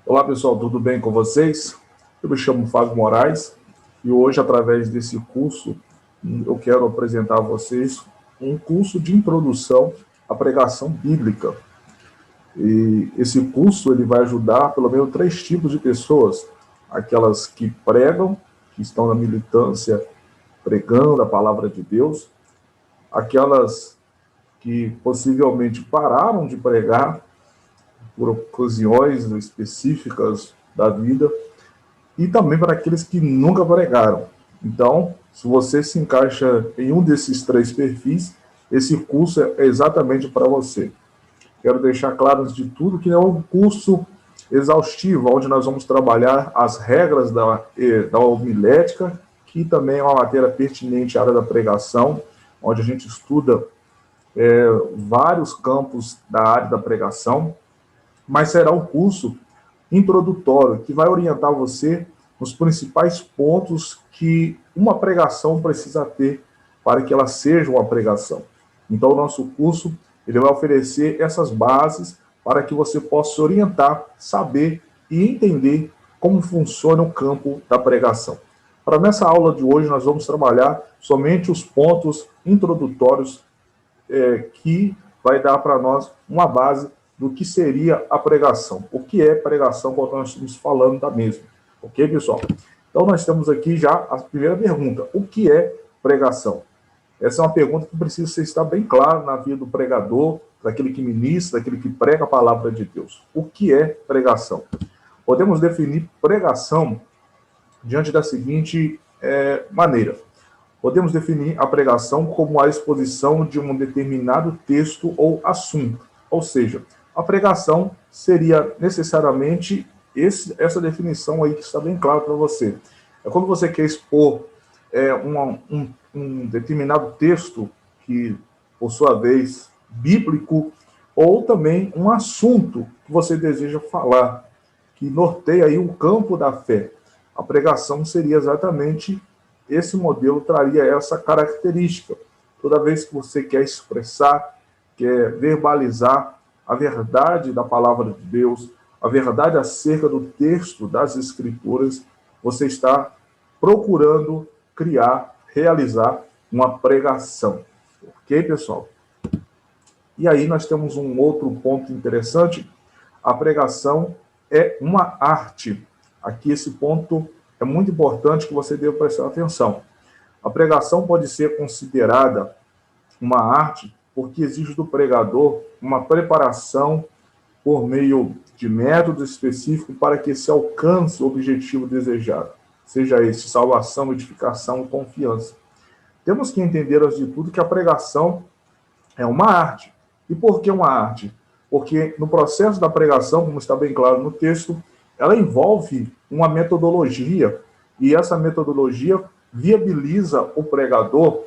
Olá pessoal, tudo bem com vocês? Eu me chamo Fábio Moraes e hoje, através desse curso, eu quero apresentar a vocês um curso de introdução à pregação bíblica. E esse curso ele vai ajudar pelo menos três tipos de pessoas: aquelas que pregam, que estão na militância pregando a palavra de Deus, aquelas que possivelmente pararam de pregar por ocasiões específicas da vida, e também para aqueles que nunca pregaram. Então, se você se encaixa em um desses três perfis, esse curso é exatamente para você. Quero deixar claro, antes de tudo, que é um curso exaustivo, onde nós vamos trabalhar as regras da homilética, que também é uma matéria pertinente à área da pregação, onde a gente estuda vários campos da área da pregação, mas será um curso introdutório que vai orientar você nos principais pontos que uma pregação precisa ter para que ela seja uma pregação. Então, o nosso curso ele vai oferecer essas bases para que você possa se orientar, saber e entender como funciona o campo da pregação. Para nessa aula de hoje, nós vamos trabalhar somente os pontos introdutórios que vai dar para nós uma base do que seria a pregação. O que é pregação quando nós estamos falando da mesma. Ok, pessoal? Então, nós temos aqui já a primeira pergunta. O que é pregação? Essa é uma pergunta que precisa estar bem clara na vida do pregador, daquele que ministra, daquele que prega a palavra de Deus. O que é pregação? Podemos definir pregação diante da seguinte maneira. Podemos definir a pregação como a exposição de um determinado texto ou assunto. Ou seja, a pregação seria necessariamente essa definição aí que está bem clara para você. É quando você quer expor um determinado texto que, por sua vez, bíblico, ou também um assunto que você deseja falar, que norteia aí o campo da fé. A pregação seria exatamente esse modelo, traria essa característica. Toda vez que você quer expressar, quer verbalizar a verdade da palavra de Deus, a verdade acerca do texto das Escrituras, você está procurando criar, realizar uma pregação. Ok, pessoal? E aí nós temos um outro ponto interessante. A pregação é uma arte. Aqui esse ponto é muito importante que você deva prestar atenção. A pregação pode ser considerada uma arte porque exige do pregador uma preparação por meio de métodos específicos para que se alcance o objetivo desejado, seja esse salvação, edificação e confiança. Temos que entender, antes de tudo, que a pregação é uma arte. E por que uma arte? Porque no processo da pregação, como está bem claro no texto, ela envolve uma metodologia, e essa metodologia viabiliza o pregador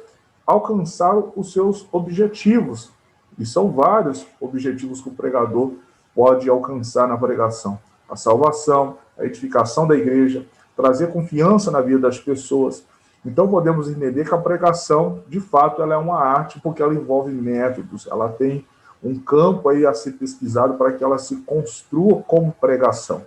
alcançar os seus objetivos. E são vários objetivos que o pregador pode alcançar na pregação: a salvação, a edificação da igreja, trazer confiança na vida das pessoas. Então podemos entender que a pregação, de fato, ela é uma arte porque ela envolve métodos, ela tem um campo aí a ser pesquisado para que ela se construa como pregação.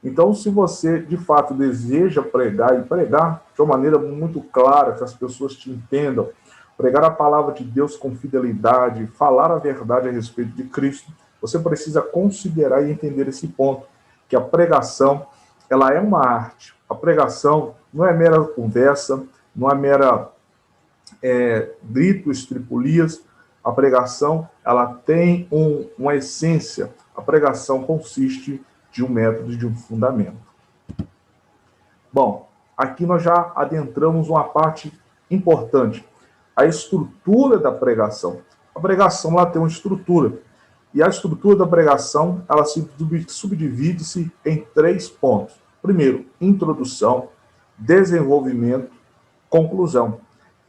Então, se você, de fato, deseja pregar, e pregar de uma maneira muito clara, que as pessoas te entendam, pregar a palavra de Deus com fidelidade, falar a verdade a respeito de Cristo, você precisa considerar e entender esse ponto, que a pregação, ela é uma arte. A pregação não é mera conversa, não é mera grito, estripulias. A pregação, ela tem uma essência. A pregação consiste de um método e de um fundamento. Bom, aqui nós já adentramos uma parte importante, a estrutura da pregação. A pregação ela tem uma estrutura, e a estrutura da pregação ela se subdivide-se em 3 pontos. Primeiro, introdução, desenvolvimento, conclusão.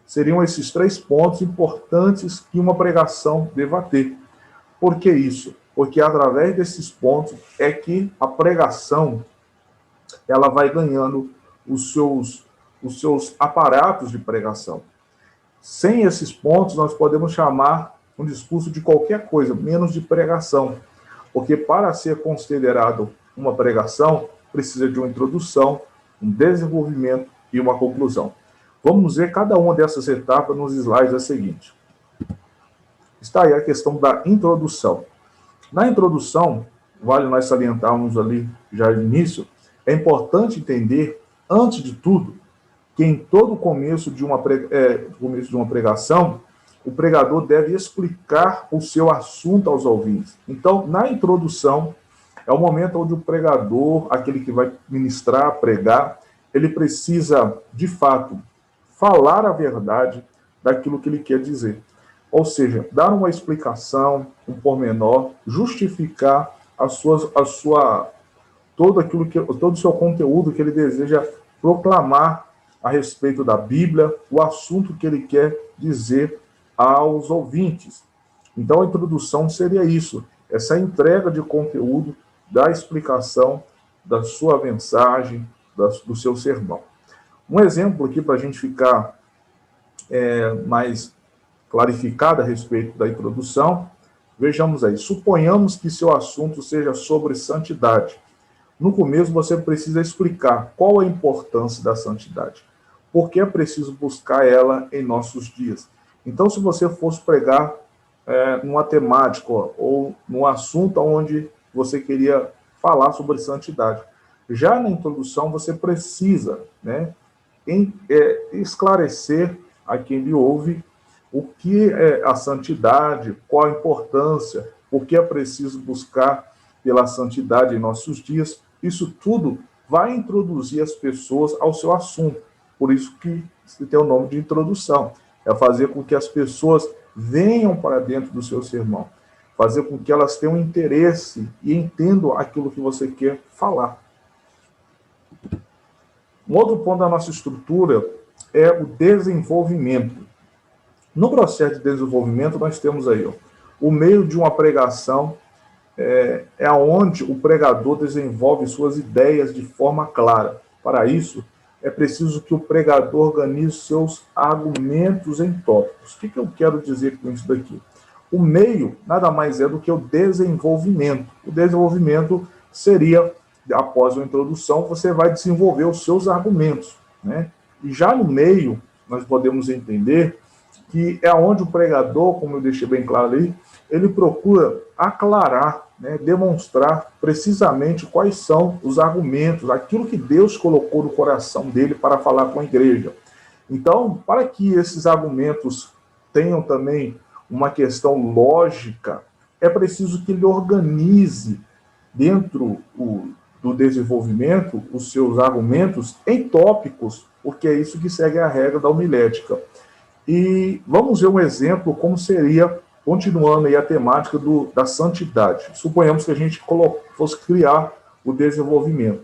Seriam esses 3 pontos importantes que uma pregação deva ter. Por que isso? Porque através desses pontos é que a pregação ela vai ganhando os seus aparatos de pregação. Sem esses pontos, nós podemos chamar um discurso de qualquer coisa, menos de pregação. Porque para ser considerado uma pregação precisa de uma introdução, um desenvolvimento e uma conclusão. Vamos ver cada uma dessas etapas nos slides a seguinte. Está aí a questão da introdução. Na introdução, vale nós salientarmos ali já no início, é importante entender, antes de tudo, que em todo começo de uma pregação, o pregador deve explicar o seu assunto aos ouvintes. Então, na introdução, é o momento onde o pregador, aquele que vai ministrar, pregar, ele precisa, de fato, falar a verdade daquilo que ele quer dizer. Ou seja, dar uma explicação, um pormenor, justificar todo o seu conteúdo que ele deseja proclamar a respeito da Bíblia, o assunto que ele quer dizer aos ouvintes. Então, a introdução seria isso, essa entrega de conteúdo, da explicação da sua mensagem, do seu sermão. Um exemplo aqui para a gente ficar mais clarificado a respeito da introdução, vejamos aí, suponhamos que seu assunto seja sobre santidade. No começo, você precisa explicar qual a importância da santidade, por que é preciso buscar ela em nossos dias. Então, se você fosse pregar numa temática ou num assunto onde você queria falar sobre santidade, já na introdução você precisa, esclarecer a quem lhe ouve o que é a santidade, qual a importância, por que é preciso buscar pela santidade em nossos dias. Isso tudo vai introduzir as pessoas ao seu assunto. Por isso que se tem o nome de introdução. É fazer com que as pessoas venham para dentro do seu sermão. Fazer com que elas tenham interesse e entendam aquilo que você quer falar. Um outro ponto da nossa estrutura é o desenvolvimento. No processo de desenvolvimento, nós temos aí o meio de uma pregação, é onde o pregador desenvolve suas ideias de forma clara. Para isso, é preciso que o pregador organize seus argumentos em tópicos. O que eu quero dizer com isso daqui? O meio nada mais é do que o desenvolvimento. O desenvolvimento seria, após a introdução, você vai desenvolver os seus argumentos, E já no meio, nós podemos entender que é onde o pregador, como eu deixei bem claro ali, ele procura aclarar, demonstrar precisamente quais são os argumentos, aquilo que Deus colocou no coração dele para falar com a igreja. Então, para que esses argumentos tenham também uma questão lógica, é preciso que ele organize dentro do desenvolvimento os seus argumentos em tópicos, porque é isso que segue a regra da homilética. E vamos ver um exemplo como seria, continuando aí a temática da santidade. Suponhamos que a gente fosse criar o desenvolvimento.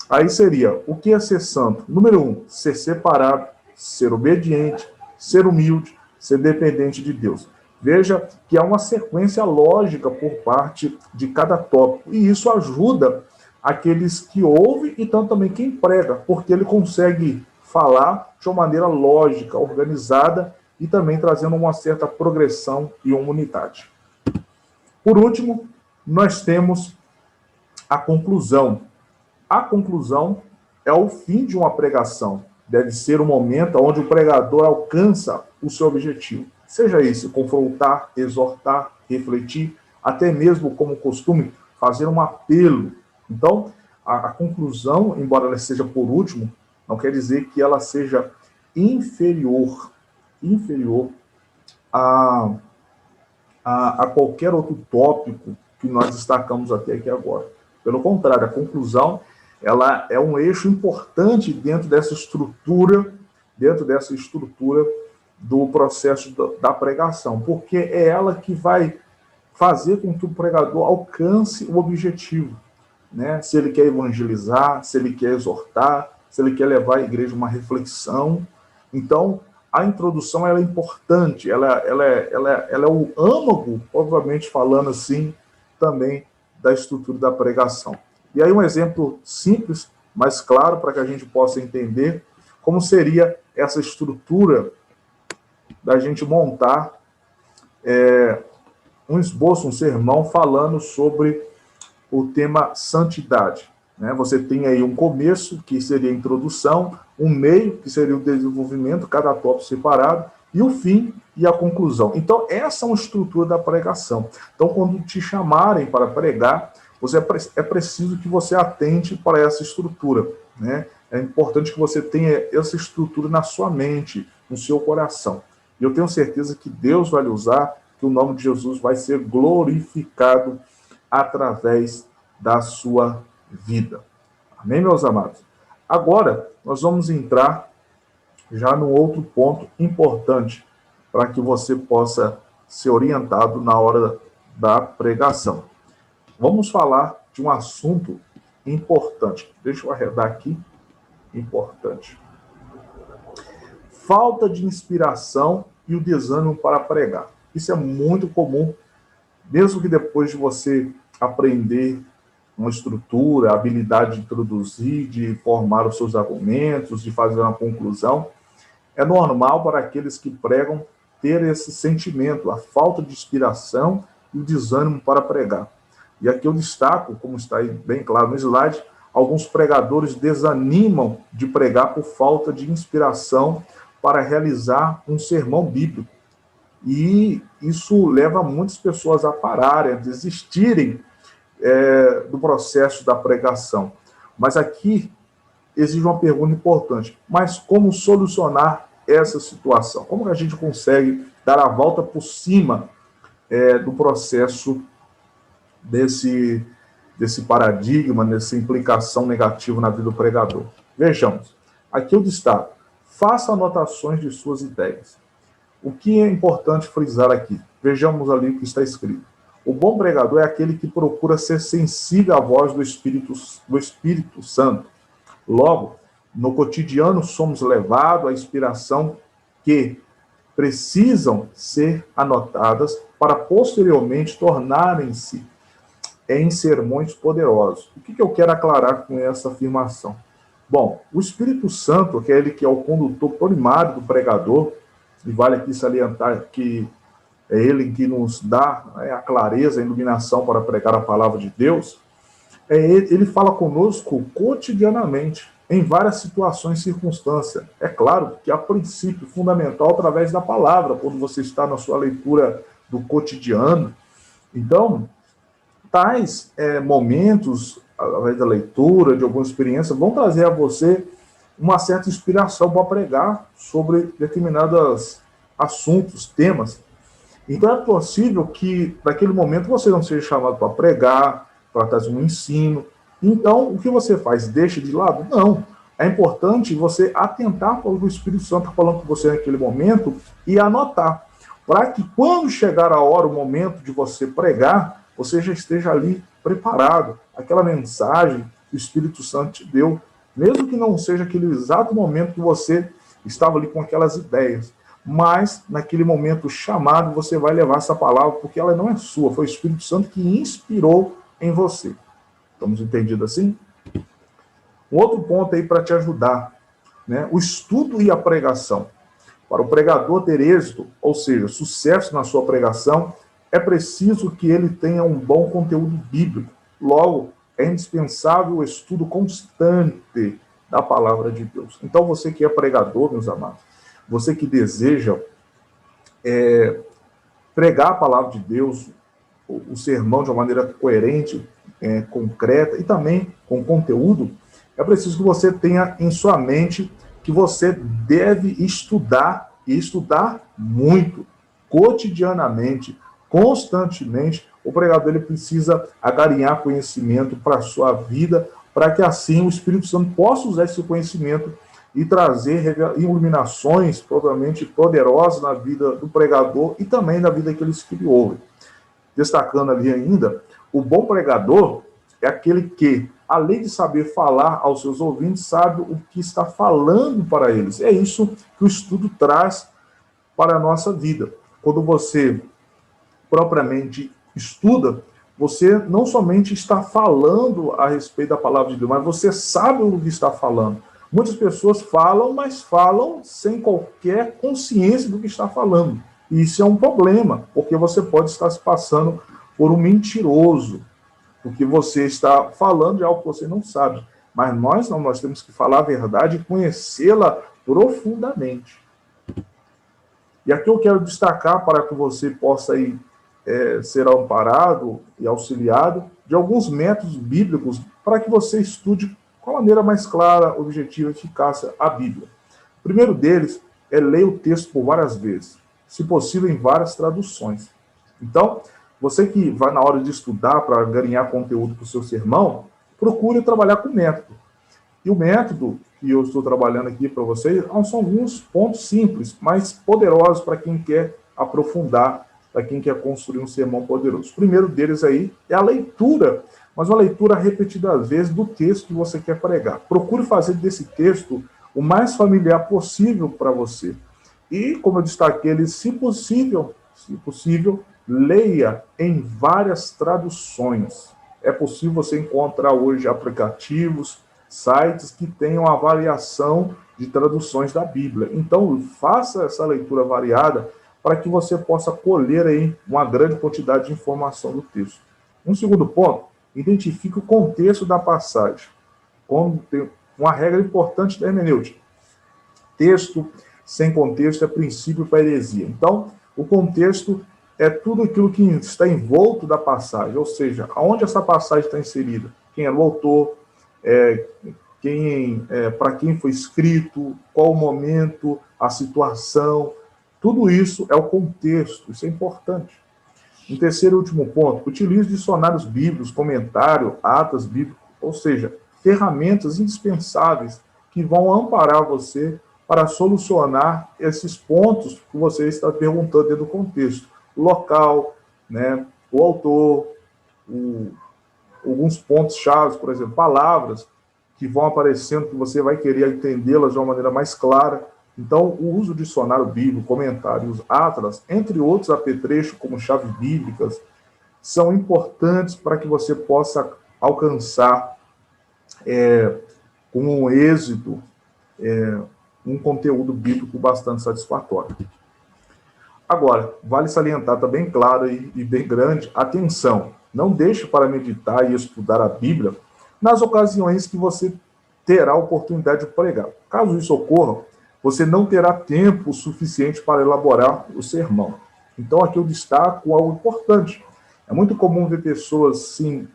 Aí seria, o que é ser santo? Número 1, ser separado, ser obediente, ser humilde, ser dependente de Deus. Veja que há uma sequência lógica por parte de cada tópico. E isso ajuda aqueles que ouvem e também quem prega, porque ele consegue falar de uma maneira lógica, organizada e também trazendo uma certa progressão e uma unidade. Por último, nós temos a conclusão. A conclusão é o fim de uma pregação. Deve ser o momento onde o pregador alcança o seu objetivo. Seja isso, confrontar, exortar, refletir, até mesmo, como costume, fazer um apelo. Então, a conclusão, embora ela seja por último, não quer dizer que ela seja inferior a qualquer outro tópico que nós destacamos até aqui agora. Pelo contrário, a conclusão ela é um eixo importante dentro dessa estrutura do processo da pregação, porque é ela que vai fazer com que o pregador alcance o objetivo, Se ele quer evangelizar, se ele quer exortar, se ele quer levar a igreja a uma reflexão. Então, a introdução ela é importante, ela é o âmago, obviamente falando assim, também da estrutura da pregação. E aí um exemplo simples, mas claro, para que a gente possa entender como seria essa estrutura da gente montar um esboço, um sermão falando sobre o tema santidade. Né? Você tem aí um começo, que seria a introdução, um meio, que seria o desenvolvimento, cada tópico separado, e o fim e a conclusão. Então, essa é uma estrutura da pregação. Então, quando te chamarem para pregar, é preciso que você atente para essa estrutura. Né? É importante que você tenha essa estrutura na sua mente, no seu coração. E eu tenho certeza que Deus vai lhe usar, que o nome de Jesus vai ser glorificado através da sua vida. Amém, meus amados? Agora, nós vamos entrar já num outro ponto importante para que você possa ser orientado na hora da pregação. Vamos falar de um assunto importante. Deixa eu arredar aqui. Importante. Falta de inspiração e o desânimo para pregar. Isso é muito comum, mesmo que depois de você aprender uma estrutura, a habilidade de introduzir, de formar os seus argumentos, de fazer uma conclusão, é normal para aqueles que pregam ter esse sentimento, a falta de inspiração e o desânimo para pregar. E aqui eu destaco, como está aí bem claro no slide, alguns pregadores desanimam de pregar por falta de inspiração para realizar um sermão bíblico. E isso leva muitas pessoas a pararem, a desistirem do processo da pregação. Mas aqui exige uma pergunta importante. Mas como solucionar essa situação? Como que a gente consegue dar a volta por cima do processo desse paradigma, dessa implicação negativa na vida do pregador? Vejamos. Aqui eu destaco. Faça anotações de suas ideias. O que é importante frisar aqui? Vejamos ali o que está escrito. O bom pregador é aquele que procura ser sensível à voz do Espírito Santo. Logo, no cotidiano somos levados à inspiração que precisam ser anotadas para posteriormente tornarem-se em sermões poderosos. O que eu quero aclarar com essa afirmação? Bom, o Espírito Santo, que é ele que é o condutor primário do pregador, e vale aqui salientar que é ele que nos dá a clareza, a iluminação para pregar a palavra de Deus, ele fala conosco cotidianamente, em várias situações e circunstâncias. É claro que há princípio fundamental através da palavra, quando você está na sua leitura do cotidiano. Então, tais momentos, através da leitura, de alguma experiência, vão trazer a você uma certa inspiração para pregar sobre determinados assuntos, temas. Então é possível que, naquele momento, você não seja chamado para pregar, para trazer um ensino. Então, o que você faz? Deixa de lado? Não. É importante você atentar para o que o Espírito Santo está falando com você naquele momento e anotar, para que quando chegar a hora, o momento de você pregar, você já esteja ali preparado. Aquela mensagem que o Espírito Santo te deu, mesmo que não seja aquele exato momento que você estava ali com aquelas ideias, mas naquele momento chamado você vai levar essa palavra, porque ela não é sua, foi o Espírito Santo que inspirou em você. Estamos entendidos assim? Um outro ponto aí para te ajudar, né? O estudo e a pregação. Para o pregador ter êxito, ou seja, sucesso na sua pregação, é preciso que ele tenha um bom conteúdo bíblico. Logo, é indispensável o estudo constante da palavra de Deus. Então, você que é pregador, meus amados, você que deseja pregar a palavra de Deus, o sermão de uma maneira coerente, concreta e também com conteúdo, é preciso que você tenha em sua mente que você deve estudar, e estudar muito, cotidianamente, constantemente. O pregador ele precisa agarinhar conhecimento para a sua vida, para que assim o Espírito Santo possa usar esse conhecimento e trazer iluminações provavelmente poderosas na vida do pregador e também na vida daqueles que lhe ouvem. Destacando ali ainda, o bom pregador é aquele que, além de saber falar aos seus ouvintes, sabe o que está falando para eles. É isso que o estudo traz para a nossa vida. Quando você propriamente estuda, você não somente está falando a respeito da palavra de Deus, mas você sabe o que está falando. Muitas pessoas falam, mas falam sem qualquer consciência do que está falando. E isso é um problema, porque você pode estar se passando por um mentiroso, porque você está falando de algo que você não sabe. Mas nós não, nós temos que falar a verdade e conhecê-la profundamente. E aqui eu quero destacar para que você possa aí, ser amparado e auxiliado de alguns métodos bíblicos para que você estude com a maneira mais clara, objetiva e eficaz a Bíblia. O primeiro deles é ler o texto por várias vezes, se possível em várias traduções. Então, você que vai na hora de estudar para ganhar conteúdo para o seu sermão, procure trabalhar com método. E o método que eu estou trabalhando aqui para vocês são alguns pontos simples, mas poderosos para quem quer aprofundar, para quem quer construir um sermão poderoso. O primeiro deles aí é a leitura, mas uma leitura repetidas vezes do texto que você quer pregar. Procure fazer desse texto o mais familiar possível para você. E, como eu destaquei, ele, se possível, leia em várias traduções. É possível você encontrar hoje aplicativos, sites que tenham a variação de traduções da Bíblia. Então, faça essa leitura variada para que você possa colher aí uma grande quantidade de informação do texto. Um segundo ponto, identifique o contexto da passagem. Como tem uma regra importante da hermenêutica. Texto sem contexto é princípio para heresia. Então, o contexto é tudo aquilo que está envolto da passagem, ou seja, aonde essa passagem está inserida, quem é o autor, para quem foi escrito, qual o momento, a situação, tudo isso é o contexto, isso é importante. Um terceiro e último ponto, utilize dicionários bíblicos, comentário, atas bíblicos, ou seja, ferramentas indispensáveis que vão amparar você para solucionar esses pontos que você está perguntando dentro do contexto. O local, né, o autor, alguns pontos-chave, por exemplo, palavras que vão aparecendo, que você vai querer entendê-las de uma maneira mais clara. Então, o uso do dicionário bíblico, comentários, atlas, entre outros apetrechos, como chaves bíblicas, são importantes para que você possa alcançar com um êxito um conteúdo bíblico bastante satisfatório. Agora, vale salientar também claro e bem grande, atenção, não deixe para meditar e estudar a Bíblia nas ocasiões que você terá a oportunidade de pregar. Caso isso ocorra, você não terá tempo suficiente para elaborar o sermão. Então, aqui eu destaco algo importante. É muito comum ver pessoas se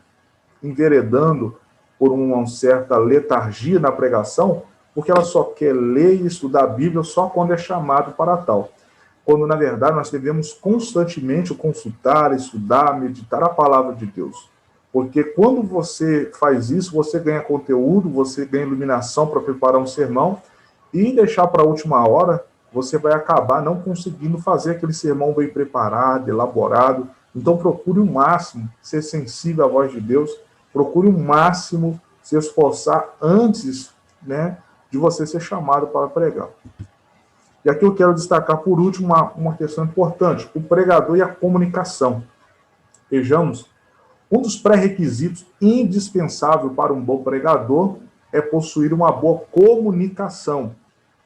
enveredando por uma certa letargia na pregação, porque ela só quer ler e estudar a Bíblia só quando é chamado para tal. Quando, na verdade, nós devemos constantemente consultar, estudar, meditar a palavra de Deus. Porque quando você faz isso, você ganha conteúdo, você ganha iluminação para preparar um sermão, e deixar para a última hora, você vai acabar não conseguindo fazer aquele sermão bem preparado, elaborado. Então, procure o máximo ser sensível à voz de Deus, procure o máximo se esforçar antes, né, de você ser chamado para pregar. E aqui eu quero destacar, por último, uma questão importante, o pregador e a comunicação. Vejamos, um dos pré-requisitos indispensáveis para um bom pregador é possuir uma boa comunicação.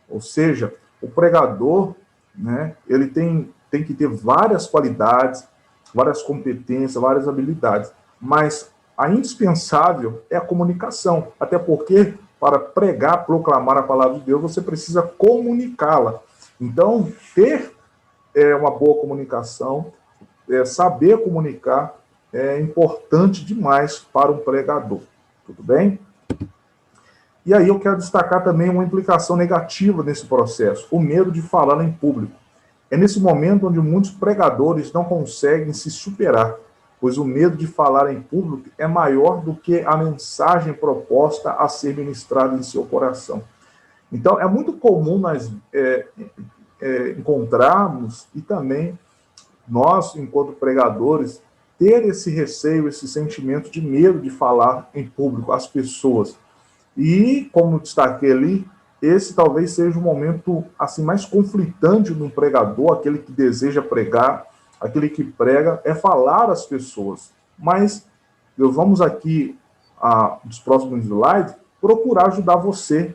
Ou seja, o pregador, né, ele tem que ter várias qualidades, várias competências, várias habilidades, mas a indispensável é a comunicação, até porque para pregar, proclamar a palavra de Deus, você precisa comunicá-la. Então, ter uma boa comunicação, saber comunicar, é importante demais para um pregador. Tudo bem? E aí eu quero destacar também uma implicação negativa nesse processo, o medo de falar em público. É nesse momento onde muitos pregadores não conseguem se superar, pois o medo de falar em público é maior do que a mensagem proposta a ser ministrada em seu coração. Então, é muito comum nós encontrarmos, e também nós, enquanto pregadores, ter esse receio, esse sentimento de medo de falar em público às pessoas. E, como destaquei ali, esse talvez seja o momento assim, mais conflitante de um pregador, aquele que deseja pregar, aquele que prega, é falar às pessoas. Mas vamos aqui, nos próximos slides, procurar ajudar você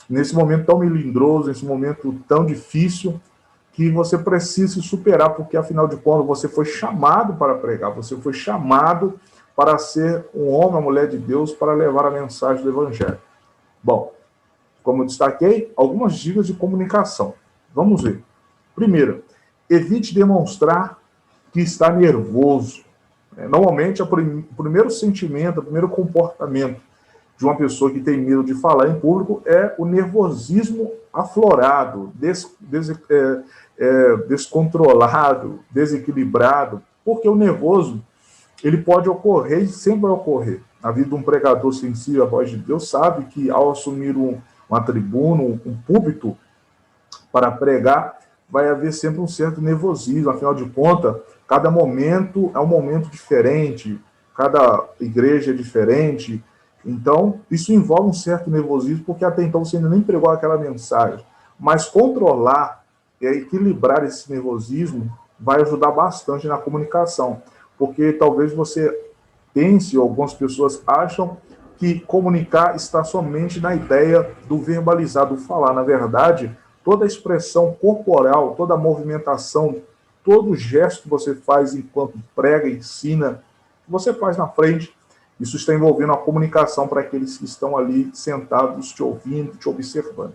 nesse momento tão melindroso, nesse momento tão difícil, que você precisa superar, porque, afinal de contas, você foi chamado para pregar, você foi chamado para ser um homem, uma mulher de Deus, para levar a mensagem do Evangelho? Bom, como eu destaquei, algumas dicas de comunicação. Vamos ver. Primeiro, evite demonstrar que está nervoso. Normalmente, o primeiro sentimento, o primeiro comportamento de uma pessoa que tem medo de falar em público é o nervosismo aflorado, descontrolado, desequilibrado, porque o nervoso ele pode ocorrer e sempre vai ocorrer. Na vida de um pregador sensível à voz de Deus sabe que ao assumir uma tribuna, um púlpito para pregar, vai haver sempre um certo nervosismo, afinal de contas, cada momento é um momento diferente, cada igreja é diferente, então isso envolve um certo nervosismo, porque até então você ainda nem pregou aquela mensagem, mas controlar e equilibrar esse nervosismo vai ajudar bastante na comunicação, porque talvez você pense, ou algumas pessoas acham, que comunicar está somente na ideia do verbalizar, do falar. Na verdade, toda a expressão corporal, toda a movimentação, todo gesto que você faz enquanto prega, ensina, que você faz na frente, isso está envolvendo a comunicação para aqueles que estão ali sentados, te ouvindo, te observando.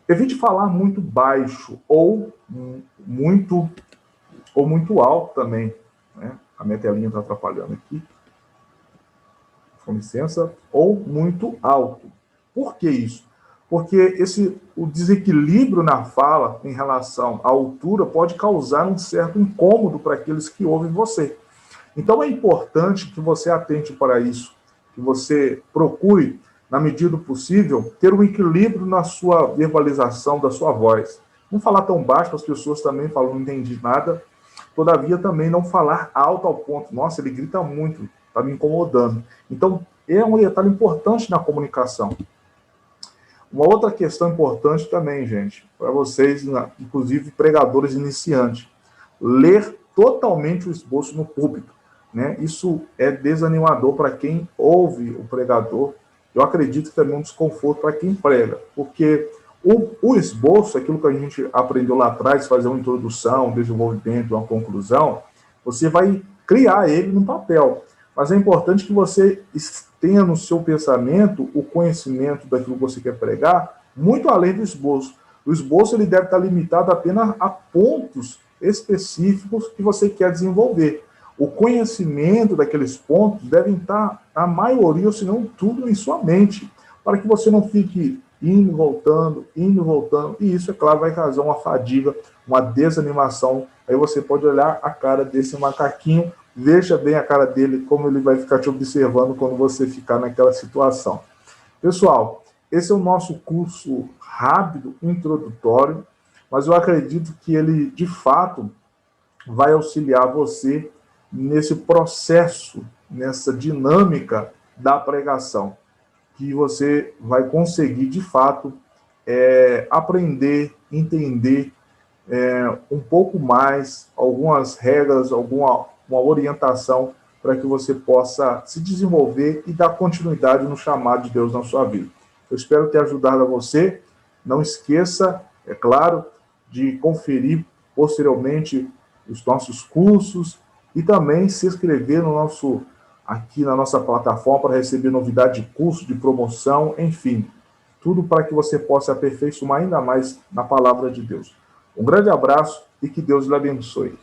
Evite falar muito baixo ou muito alto também, né? A minha telinha está atrapalhando aqui. Com licença. Ou muito alto. Por que isso? Porque o desequilíbrio na fala em relação à altura pode causar um certo incômodo para aqueles que ouvem você. Então é importante que você atente para isso, que você procure, na medida do possível, ter um equilíbrio na sua verbalização da sua voz. Não falar tão baixo, que as pessoas também falam, não entendi nada. Todavia, também não falar alto ao ponto, nossa, ele grita muito, está me incomodando. Então, é um detalhe importante na comunicação. Uma outra questão importante também, gente, para vocês, inclusive pregadores iniciantes, ler totalmente o esboço no púlpito, né? Isso é desanimador para quem ouve o pregador. Eu acredito que também é um desconforto para quem prega, porque o esboço, aquilo que a gente aprendeu lá atrás, fazer uma introdução, um desenvolvimento, uma conclusão, você vai criar ele no papel. Mas é importante que você tenha no seu pensamento o conhecimento daquilo que você quer pregar, muito além do esboço. O esboço ele deve estar limitado apenas a pontos específicos que você quer desenvolver. O conhecimento daqueles pontos deve estar, a maioria, ou se não tudo, em sua mente, para que você não fique indo e voltando, e isso, é claro, vai causar uma fadiga, uma desanimação. Aí você pode olhar a cara desse macaquinho, veja bem a cara dele, como ele vai ficar te observando quando você ficar naquela situação. Pessoal, esse é o nosso curso rápido, introdutório, mas eu acredito que ele, de fato, vai auxiliar você nesse processo, nessa dinâmica da pregação, que você vai conseguir, de fato, aprender, entender um pouco mais, algumas regras, uma orientação para que você possa se desenvolver e dar continuidade no chamado de Deus na sua vida. Eu espero ter ajudado a você. Não esqueça, é claro, de conferir posteriormente os nossos cursos e também se inscrever aqui na nossa plataforma para receber novidade de curso, de promoção, enfim, tudo para que você possa aperfeiçoar ainda mais na palavra de Deus. Um grande abraço e que Deus lhe abençoe.